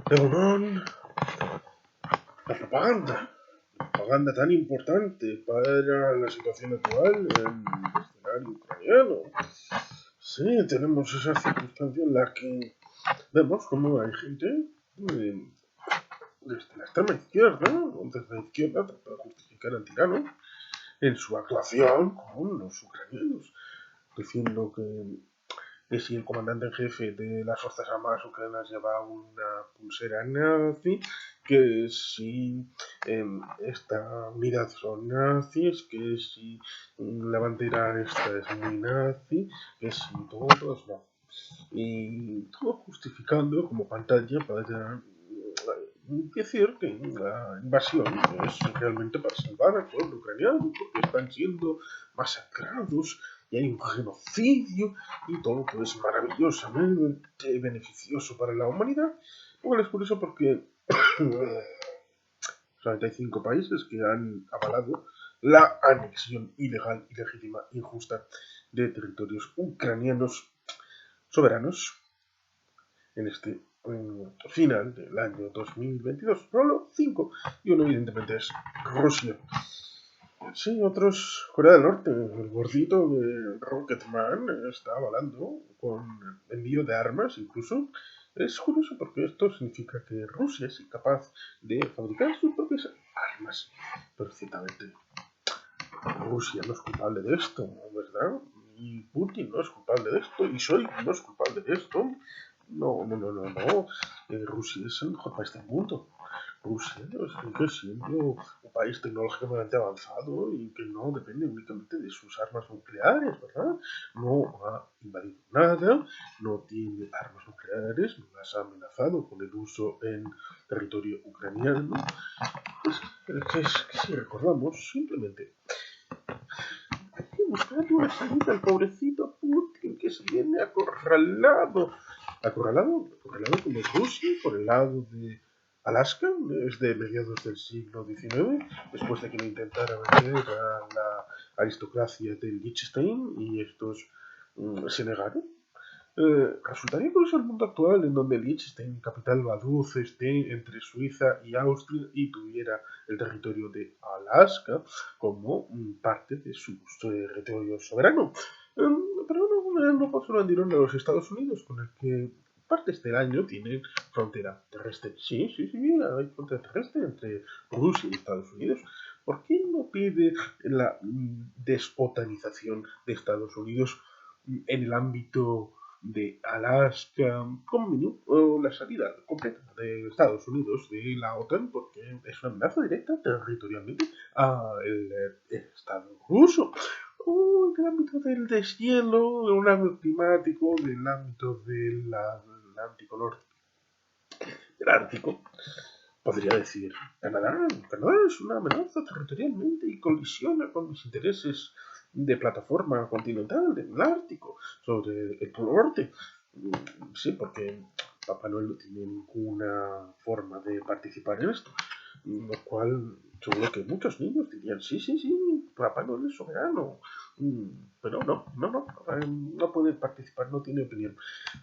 Egunon, la propaganda. Propaganda tan importante para la situación actual en el escenario ucraniano. Sí, tenemos esa circunstancia en la que vemos cómo hay gente desde la extrema izquierda, o desde la izquierda, para justificar al tirano, en su actuación con los ucranianos, diciendo que si el comandante en jefe de las fuerzas armadas ucranianas lleva una pulsera nazi, que si esta unidad son nazis, que si la bandera esta es muy nazi, que si todo es nazi. Y todo justificando como pantalla para decir que la invasión es realmente para salvar al pueblo ucraniano, porque están siendo masacrados y hay un genocidio y todo es maravillosamente beneficioso para la humanidad. Bueno, es curioso porque solamente hay 5 países que han avalado la anexión ilegal, ilegítima, injusta de territorios ucranianos soberanos en este final del año 2022. Solo 5, y uno evidentemente es Rusia. Sí, otros, Corea del Norte, el gordito de Rocketman está avalando con envío de armas incluso. Es curioso porque esto significa que Rusia es incapaz de fabricar sus propias armas. Pero ciertamente Rusia no es culpable de esto, ¿verdad? Y Putin no es culpable de esto, y Shoigu no es culpable de esto. No. Rusia es el mejor país del mundo. Rusia sigue siendo un país tecnológicamente avanzado y que no depende únicamente de sus armas nucleares, ¿verdad? No ha invadido nada, no tiene armas nucleares, no las ha amenazado con el uso en territorio ucraniano. Pues, que si recordamos, simplemente buscando una salida al pobrecito Putin que se viene acorralado como Rusia por el lado de Alaska desde mediados del siglo XIX, después de que lo intentara vender a la aristocracia del Liechtenstein y estos se negaron. Resultaría curioso el mundo actual en donde Liechtenstein, capital Vaduz, esté entre Suiza y Austria y tuviera el territorio de Alaska como parte de su territorio soberano. Pero no se lo vendieron a los Estados Unidos, con el que partes del año tienen frontera terrestre. Sí, hay frontera terrestre entre Rusia y Estados Unidos. ¿Por qué no pide la desotanización de Estados Unidos en el ámbito de Alaska o la salida completa de Estados Unidos de la OTAN, porque es una amenaza directa territorialmente al Estado ruso? O en el ámbito del deshielo, de un ámbito climático, del ámbito del Atlántico Norte, del Ártico. Podría decir, Canadá es una amenaza territorialmente y colisiona con mis intereses de plataforma continental del Ártico sobre el Polo Norte. Sí, porque Papá Noel no tiene ninguna forma de participar en esto. Lo cual, seguro que muchos niños dirían, sí, Papá Noel es soberano. Pero no pueden participar, no tiene opinión.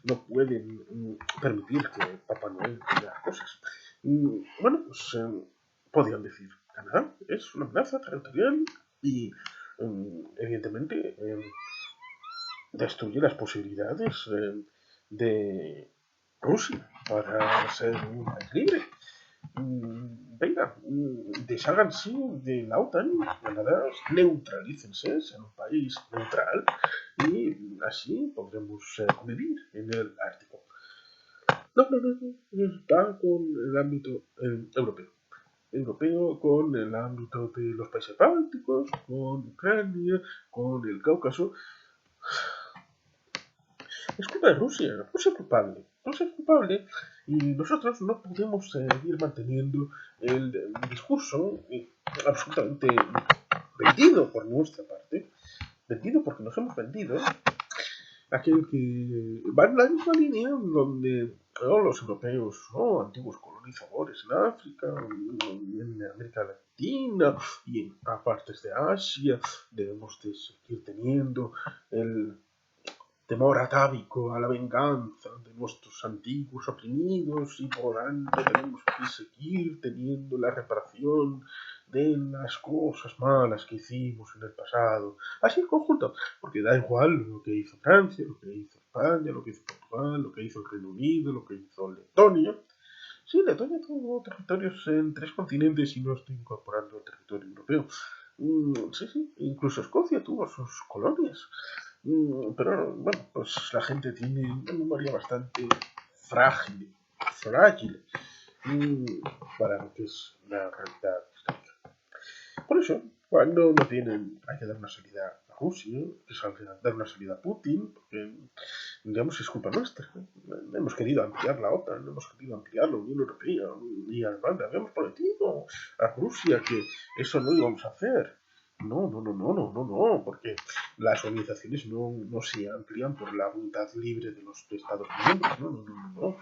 No pueden permitir que Papá Noel diga cosas. Bueno, pues podrían decir, Canadá es una amenaza territorial y evidentemente destruye las posibilidades de Rusia para ser un país libre. Venga, desháganse de la OTAN, Canadá, neutralícense, sean un país neutral y así podremos convivir en el Ártico. No, está con el ámbito europeo, con el ámbito de los países bálticos, con Ucrania, con el Cáucaso. Es culpa de Rusia es culpable y nosotros no podemos seguir manteniendo el discurso absolutamente vendido por nuestra parte, vendido porque nos hemos vendido, aquel que va en la misma línea donde los europeos son antiguos colonizadores en África, en América Latina y en partes de Asia. Debemos de seguir teniendo el temor atávico a la venganza de nuestros antiguos oprimidos y por tanto tenemos que seguir teniendo la reparación de las cosas malas que hicimos en el pasado. Así en conjunto, porque da igual lo que hizo Francia, lo que hizo España, lo que hizo Portugal, lo que hizo el Reino Unido, lo que hizo Letonia. Sí, Letonia tuvo territorios en 3 continentes y no estoy incorporando el territorio europeo. Sí, sí, incluso Escocia tuvo sus colonias. Pero bueno, pues la gente tiene una memoria bastante frágil para lo que es la realidad histórica. Por eso, cuando no tienen, hay que dar una salida a Rusia, que dar una salida a Putin, porque, digamos, es culpa nuestra. Hemos querido ampliar la OTAN, hemos querido ampliar la Unión Europea, y además le habíamos prometido a Rusia que eso no íbamos a hacer. No, porque las organizaciones no se amplían por la voluntad libre de los Estados miembros, no.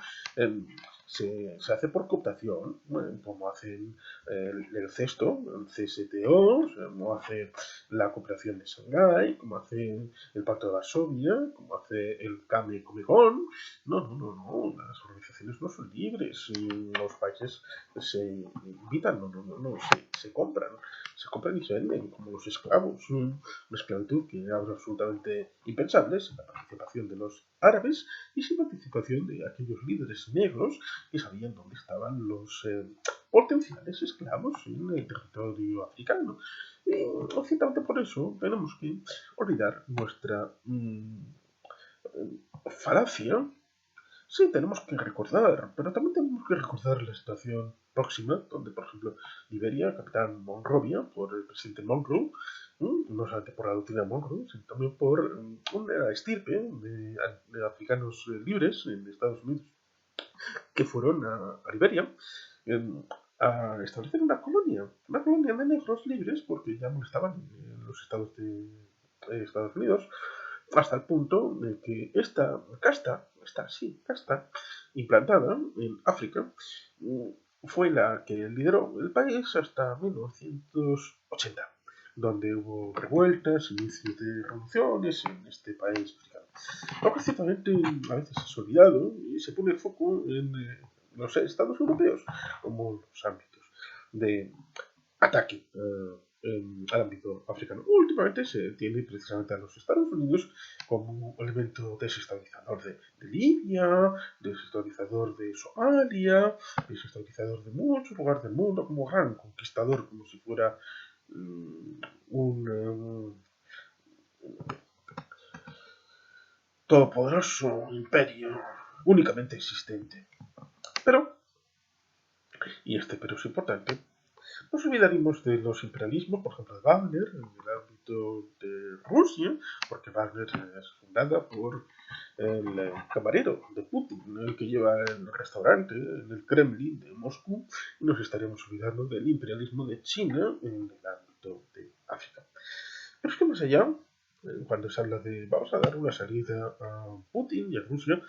Se hace por cooptación, como hacen el CESTO, el CSTO, como hace la cooperación de Shanghái, como hace el Pacto de Varsovia, como hace el CAME Comegón. No, las organizaciones no son libres y los países se invitan, se compran y se venden como los esclavos. Una esclavitud que era absolutamente impensable sin la participación de los árabes y sin participación de aquellos líderes negros que sabían dónde estaban los potenciales esclavos en el territorio africano. Y ciertamente por eso tenemos que olvidar nuestra falacia. Sí, tenemos que recordar, pero también tenemos que recordar la situación próxima, donde, por ejemplo, Liberia, capitán Monrovia, por el presidente Monroe, no solamente por la doctrina Monroe, sino también por una estirpe de africanos libres en Estados Unidos que fueron a Liberia a establecer una colonia de negros libres, porque ya molestaban en los estados de Estados Unidos, hasta el punto de que esta casta implantada en África, fue la que lideró el país hasta 1980, donde hubo revueltas, inicios de revoluciones en este país africano. Lo que ciertamente a veces es olvidado y se pone el foco en los estados europeos como los ámbitos de ataque al ámbito africano. Últimamente se tiene precisamente a los Estados Unidos como un elemento desestabilizador de Libia, desestabilizador de Somalia, desestabilizador de muchos lugares del mundo, como gran conquistador, como si fuera un todopoderoso imperio únicamente existente. Pero, y este pero es importante, nos olvidaremos de los imperialismos, por ejemplo, de Wagner, en el ámbito de Rusia, porque Wagner es fundada por el camarero de Putin, el que lleva el restaurante en el Kremlin de Moscú, y nos estaremos olvidando del imperialismo de China en el ámbito de África. Pero es que más allá, cuando se habla de vamos a dar una salida a Putin y a Rusia,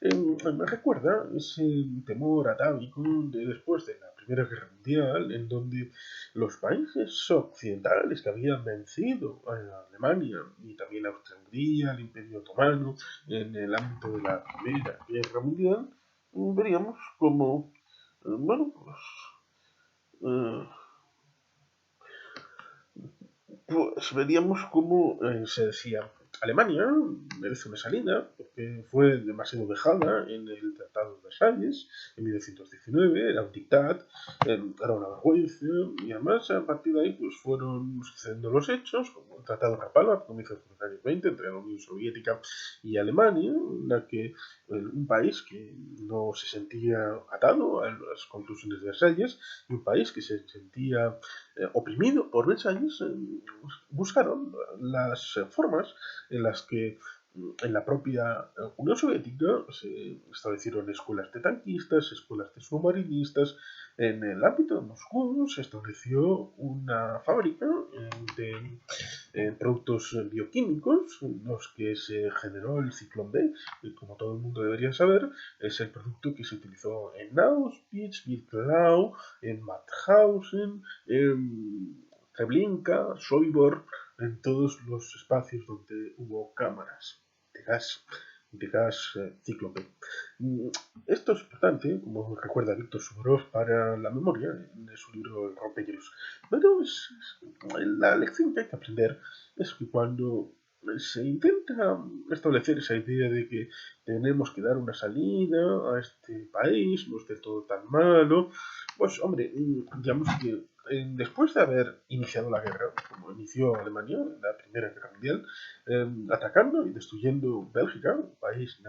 me recuerda ese temor atávico de después de la Primera Guerra Mundial, en donde los países occidentales que habían vencido a Alemania y también a Austria-Hungría, el Imperio Otomano, en el ámbito de la Primera Guerra Mundial, veríamos como, pues veríamos cómo se decía, Alemania merece una salida porque fue demasiado vejada en el Tratado de Versalles en 1919, era un dictat, era una vergüenza, y además a partir de ahí pues fueron sucediendo los hechos, como el Tratado de Rapallo que comenzó en los años 20 entre la Unión Soviética y Alemania, en la que un país que no se sentía atado a las conclusiones de Versalles y un país que se sentía oprimido por Versalles, buscaron las formas en las que en la propia Unión Soviética se establecieron escuelas de tanquistas, escuelas de submarinistas. En el ámbito de Moscú se estableció una fábrica de productos bioquímicos, en los que se generó el ciclón B, que como todo el mundo debería saber, es el producto que se utilizó en Auschwitz, Birkenau, en Mauthausen, en Treblinka, Sobibor, en todos los espacios donde hubo cámaras. de gas cíclope. Mm, Esto es importante, como recuerda Víctor Suvorov, para la memoria en su libro El rompehielos. Pero la lección que hay que aprender es que cuando se intenta establecer esa idea de que tenemos que dar una salida a este país, no es del todo tan malo, pues hombre, digamos que después de haber iniciado la guerra, como inició Alemania en la Primera Guerra Mundial, atacando y destruyendo Bélgica, un país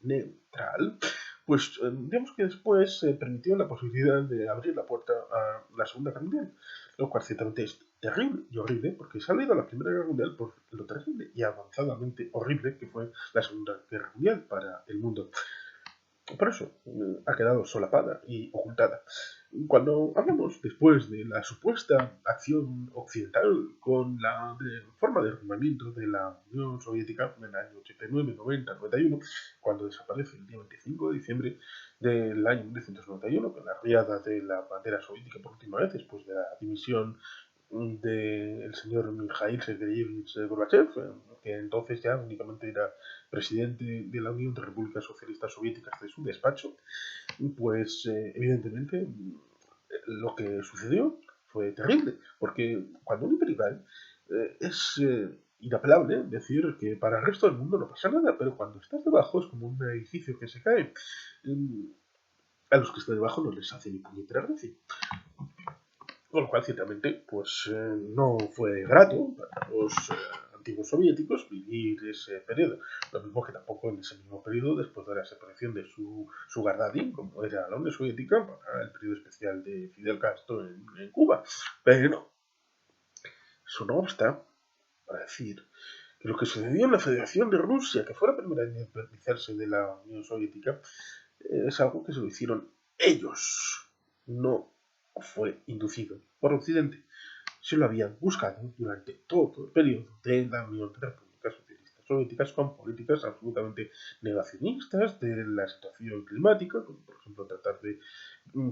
neutral, pues digamos que después se permitió la posibilidad de abrir la puerta a la Segunda Guerra Mundial, lo cual ciertamente es terrible y horrible, porque se ha leído la Primera Guerra Mundial por lo terrible y avanzadamente horrible que fue la Segunda Guerra Mundial para el mundo. Por eso ha quedado solapada y ocultada. Cuando hablamos después de la supuesta acción occidental con la forma de armamento de la Unión Soviética en el año 89, 90, 91, cuando desaparece el día 25 de diciembre del año 1991, con la riada de la bandera soviética por última vez, después de la dimisión del señor Mikhail Sergeyevich Gorbachev, que entonces ya únicamente era presidente de la Unión de Repúblicas Socialistas Soviéticas de su despacho, pues evidentemente lo que sucedió fue terrible, porque cuando un imperial es inapelable decir que para el resto del mundo no pasa nada, pero cuando estás debajo es como un edificio que se cae. A los que están debajo no les hace ni puñetera gracia. Con lo cual, ciertamente, pues no fue grato para los antiguos soviéticos vivir ese periodo. Lo mismo que tampoco en ese mismo periodo, después de la separación de su Sugar Daddy, como era la Unión Soviética, para el periodo especial de Fidel Castro en Cuba. Pero eso no obsta para decir que lo que sucedió en la Federación de Rusia, que fue la primera en independizarse de la Unión Soviética, es algo que se lo hicieron ellos, no fue inducido por Occidente. Se lo habían buscado durante todo el periodo de la Unión de Repúblicas Socialistas Soviéticas con políticas absolutamente negacionistas de la situación climática, como por ejemplo tratar de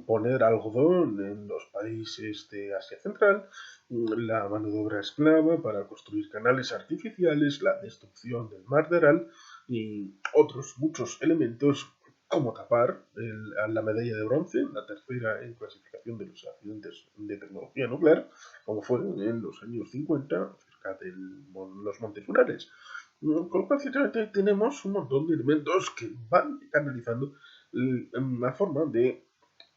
poner algodón en los países de Asia Central, la mano de obra esclava para construir canales artificiales, la destrucción del Mar de Aral y otros muchos elementos como tapar la medalla de bronce, la tercera en clasificación de los accidentes de tecnología nuclear, como fue en los años 50, cerca de los Montes Urales. Con lo cual, ciertamente, tenemos un montón de elementos que van canalizando una forma de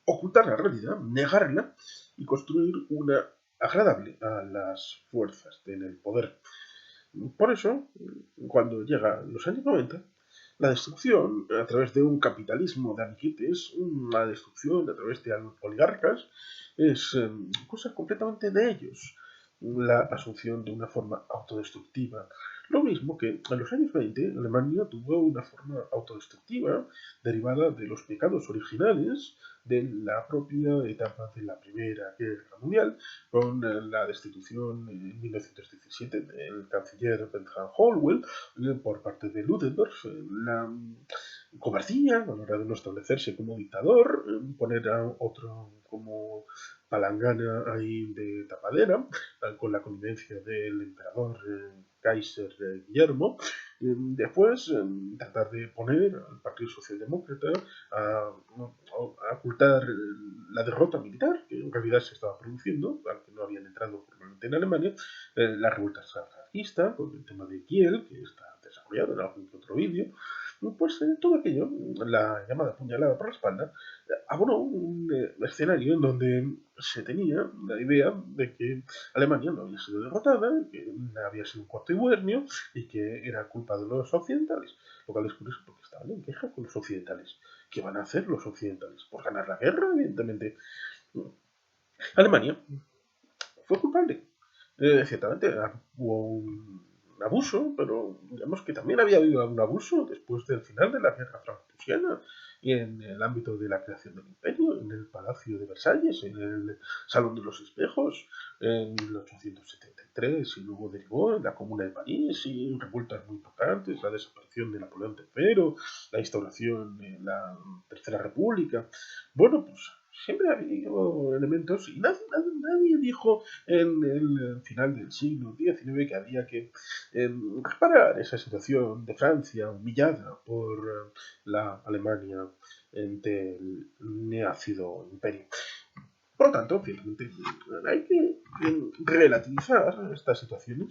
ocultar la realidad, negarla y construir una agradable a las fuerzas en el poder. Por eso, cuando llegan los años 90, la destrucción a través de un capitalismo de amiguetes, una destrucción a través de oligarcas, es cosa completamente de ellos. La asunción de una forma autodestructiva. Lo mismo que en los años 20 Alemania tuvo una forma autodestructiva derivada de los pecados originales de la propia etapa de la Primera Guerra Mundial, con la destitución en 1917 del canciller Bernhard Hollwell por parte de Ludendorff, la cobardía a la hora de no establecerse como dictador, poner a otro como palangana ahí de tapadera, con la connivencia del emperador Kaiser Guillermo. Después, tratar de poner al Partido Socialdemócrata a ocultar la derrota militar, que en realidad se estaba produciendo, aunque no habían entrado formalmente en Alemania, la revuelta sufragista, con el tema de Kiel, que está desarrollado en algún que otro vídeo, pues todo aquello, la llamada puñalada por la espalda, abonó un escenario en donde se tenía la idea de que Alemania no había sido derrotada, que había sido un cuarto y que era culpa de los occidentales. Lo cual es curioso porque estaban en queja con los occidentales. ¿Qué van a hacer los occidentales? ¿Por ganar la guerra? Evidentemente. Alemania fue culpable. Ciertamente hubo un abuso, pero digamos que también había habido un abuso después del final de la guerra franco-prusiana y en el ámbito de la creación del imperio, en el Palacio de Versalles, en el Salón de los Espejos, en 1873, y luego derivó en la Comuna de París y revueltas muy importantes, la desaparición de Napoleón III, la instauración de la Tercera República. Bueno, pues siempre ha habido elementos y nadie dijo en el final del siglo XIX que había que reparar esa situación de Francia humillada por la Alemania del neácido imperio. Por lo tanto, ciertamente, hay que relativizar estas situaciones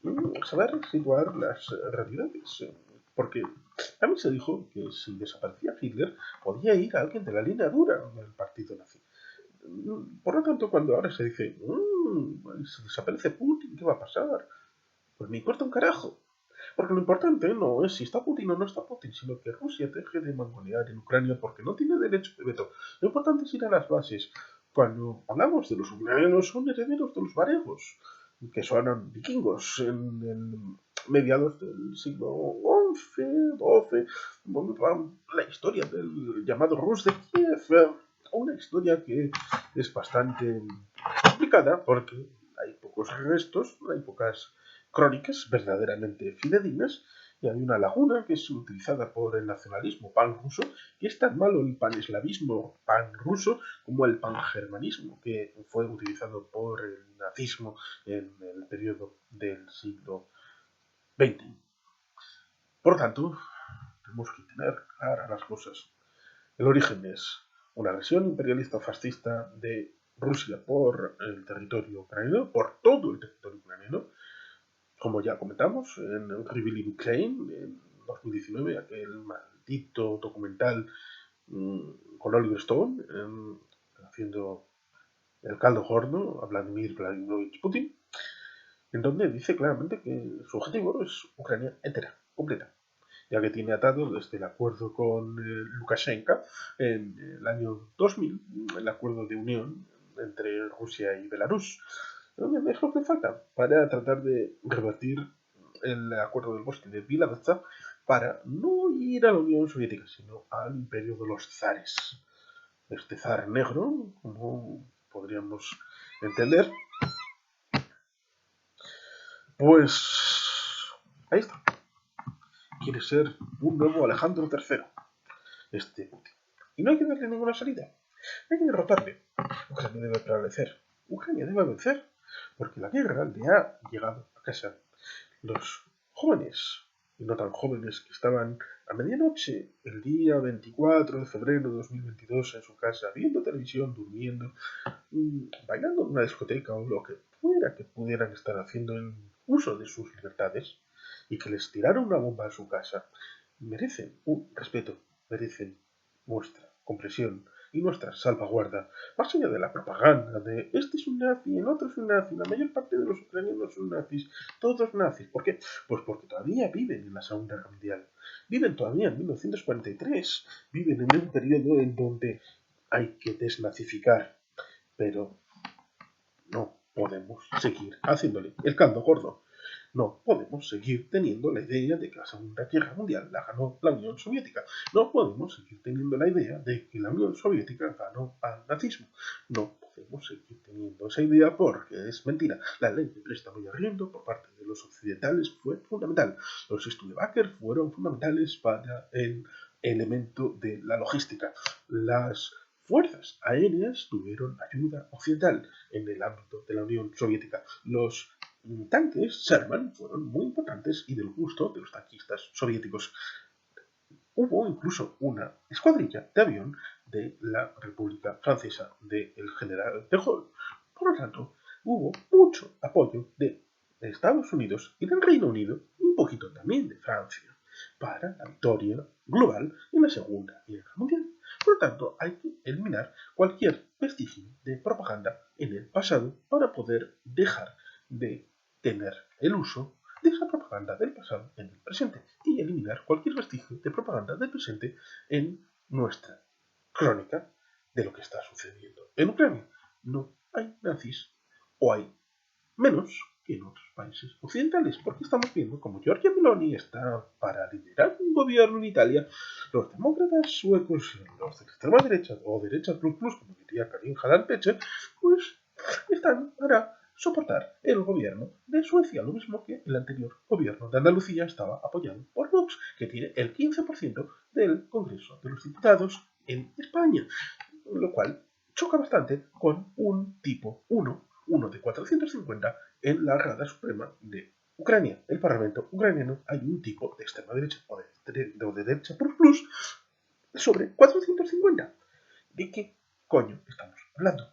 y saber situar las realidades. Porque a mí se dijo que si desaparecía Hitler, podía ir alguien de la línea dura del partido nazi. Por lo tanto, cuando ahora se dice, si desaparece Putin, ¿qué va a pasar? Pues me importa un carajo. Porque lo importante no es si está Putin o no está Putin, sino que Rusia deje de mangonear en Ucrania porque no tiene derecho de veto. Lo importante es ir a las bases. Cuando hablamos de los ucranianos, son herederos de los varegos, que son vikingos en mediados del siglo XI, XII. La historia del llamado Rus de Kiev, una historia que es bastante complicada porque hay pocos restos, hay pocas crónicas verdaderamente fidedignas, y hay una laguna que es utilizada por el nacionalismo pan-ruso, y es tan malo el paneslavismo pan-ruso como el pangermanismo que fue utilizado por el nazismo en el periodo del siglo XX. Por tanto, tenemos que tener claras las cosas. El origen es una agresión imperialista fascista de Rusia por el territorio ucraniano, por todo el territorio ucraniano, como ya comentamos, en Revealing Ukraine, en 2019, aquel maldito documental con Oliver Stone, haciendo el caldo gordo a Vladimir Vladimirovich Putin, en donde dice claramente que su objetivo es Ucrania entera, completa, ya que tiene atado desde el acuerdo con Lukashenko en el año 2000, el acuerdo de unión entre Rusia y Belarus. Es lo que falta para tratar de revertir el acuerdo del bosque de Vilavezza para no ir a la Unión Soviética, sino al imperio de los zares. Este zar negro, como podríamos entender, pues ahí está. Quiere ser un nuevo Alejandro III, este Putin. Y no hay que darle ninguna salida. Hay que derrotarle. Ucrania debe prevalecer. Ucrania debe vencer, porque la guerra le ha llegado a casa. Los jóvenes, y no tan jóvenes, que estaban a medianoche el día 24 de febrero de 2022 en su casa, viendo televisión, durmiendo, bailando en una discoteca o lo que fuera que pudieran estar haciendo en uso de sus libertades, y que les tiraron una bomba a su casa, merecen un respeto, merecen nuestra comprensión y nuestra salvaguarda, más allá de la propaganda de este es un nazi, el otro es un nazi, la mayor parte de los ucranianos son nazis, todos nazis. ¿Por qué? Pues porque todavía viven en la Segunda Guerra Mundial, viven todavía en 1943, viven en un periodo en donde hay que desnazificar, pero no podemos seguir haciéndole el caldo gordo. No podemos seguir teniendo la idea de que la Segunda Guerra Mundial la ganó la Unión Soviética. No podemos seguir teniendo la idea de que la Unión Soviética ganó al nazismo. No podemos seguir teniendo esa idea porque es mentira. La ley de préstamo y arriendo por parte de los occidentales fue fundamental. Los Studebaker fueron fundamentales para el elemento de la logística. Las fuerzas aéreas tuvieron ayuda occidental en el ámbito de la Unión Soviética. Los tanques Sherman fueron muy importantes y del gusto de los tanquistas soviéticos. Hubo incluso una escuadrilla de avión de la República Francesa del general de Gaulle. Por lo tanto, hubo mucho apoyo de Estados Unidos y del Reino Unido y un poquito también de Francia para la victoria global en la Segunda Guerra Mundial. Por lo tanto, hay que eliminar cualquier vestigio de propaganda en el pasado para poder dejar de tener el uso de esa propaganda del pasado en el presente y eliminar cualquier vestigio de propaganda del presente en nuestra crónica de lo que está sucediendo en Ucrania. No hay nazis, o hay menos que en otros países occidentales, porque estamos viendo como Giorgia Meloni está para liderar un gobierno en Italia, los demócratas suecos, los de extrema derecha o derecha plus plus, como diría Karin Halal-Peche, pues están para soportar el gobierno de Suecia, lo mismo que el anterior gobierno de Andalucía estaba apoyado por Vox, que tiene el 15% del Congreso de los Diputados en España, lo cual choca bastante con un tipo 1 de 450 en la Rada Suprema de Ucrania. El Parlamento ucraniano hay un tipo de extrema derecha o de derecha plus sobre 450. ¿De qué coño estamos hablando?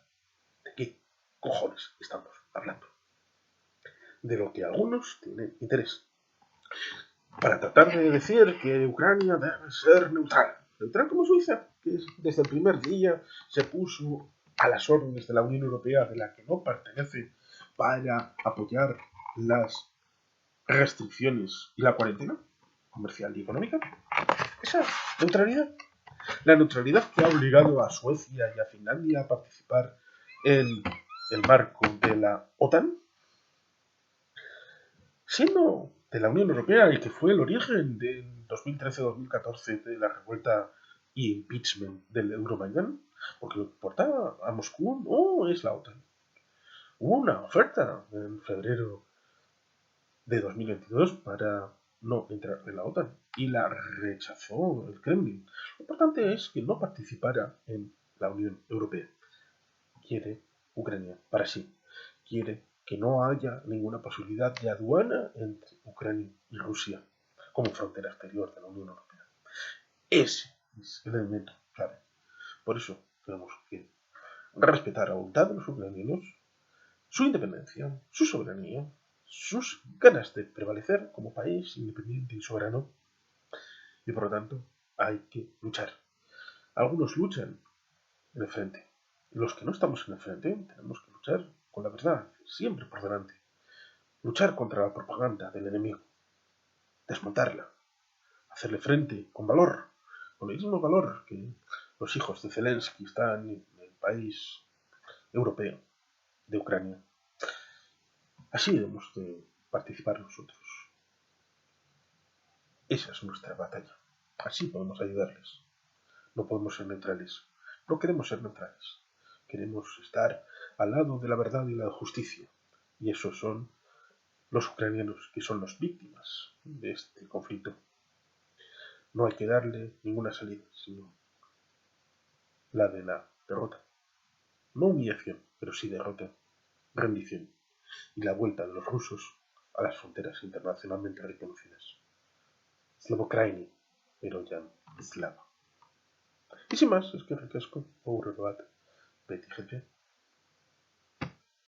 ¿De qué cojones estamos hablando? De lo que algunos tienen interés. Para tratar de decir que Ucrania debe ser neutral. Neutral como Suiza, que desde el primer día se puso a las órdenes de la Unión Europea, de la que no pertenece, para apoyar las restricciones y la cuarentena comercial y económica. Esa neutralidad. La neutralidad que ha obligado a Suecia y a Finlandia a participar en el marco de la OTAN, siendo de la Unión Europea el que fue el origen del 2013-2014 de la revuelta y impeachment del Euromaidan, porque lo que importaba a Moscú no es la OTAN. Hubo una oferta en febrero de 2022 para no entrar en la OTAN y la rechazó el Kremlin. Lo importante es que no participara en la Unión Europea. Quiere Ucrania para sí. Quiere que no haya ninguna posibilidad de aduana entre Ucrania y Rusia como frontera exterior de la Unión Europea. Ese es el elemento clave. Por eso tenemos que respetar la voluntad de los ucranianos, su independencia, su soberanía, sus ganas de prevalecer como país independiente y soberano, y por lo tanto hay que luchar. Algunos luchan en el frente. Los que no estamos en el frente tenemos que luchar con la verdad, siempre por delante. Luchar contra la propaganda del enemigo. Desmontarla. Hacerle frente con valor. Con el mismo valor que los hijos de Zelensky están en el país europeo de Ucrania. Así debemos de participar nosotros. Esa es nuestra batalla. Así podemos ayudarles. No podemos ser neutrales. No queremos ser neutrales. Queremos estar al lado de la verdad y la justicia. Y esos son los ucranianos, que son las víctimas de este conflicto. No hay que darle ninguna salida, sino la de la derrota. No humillación, pero sí derrota, rendición y la vuelta de los rusos a las fronteras internacionalmente reconocidas. Slavo-Ukraini, pero ya Slava. Y sin más, es que ricasco, pobre debate, Betty GG.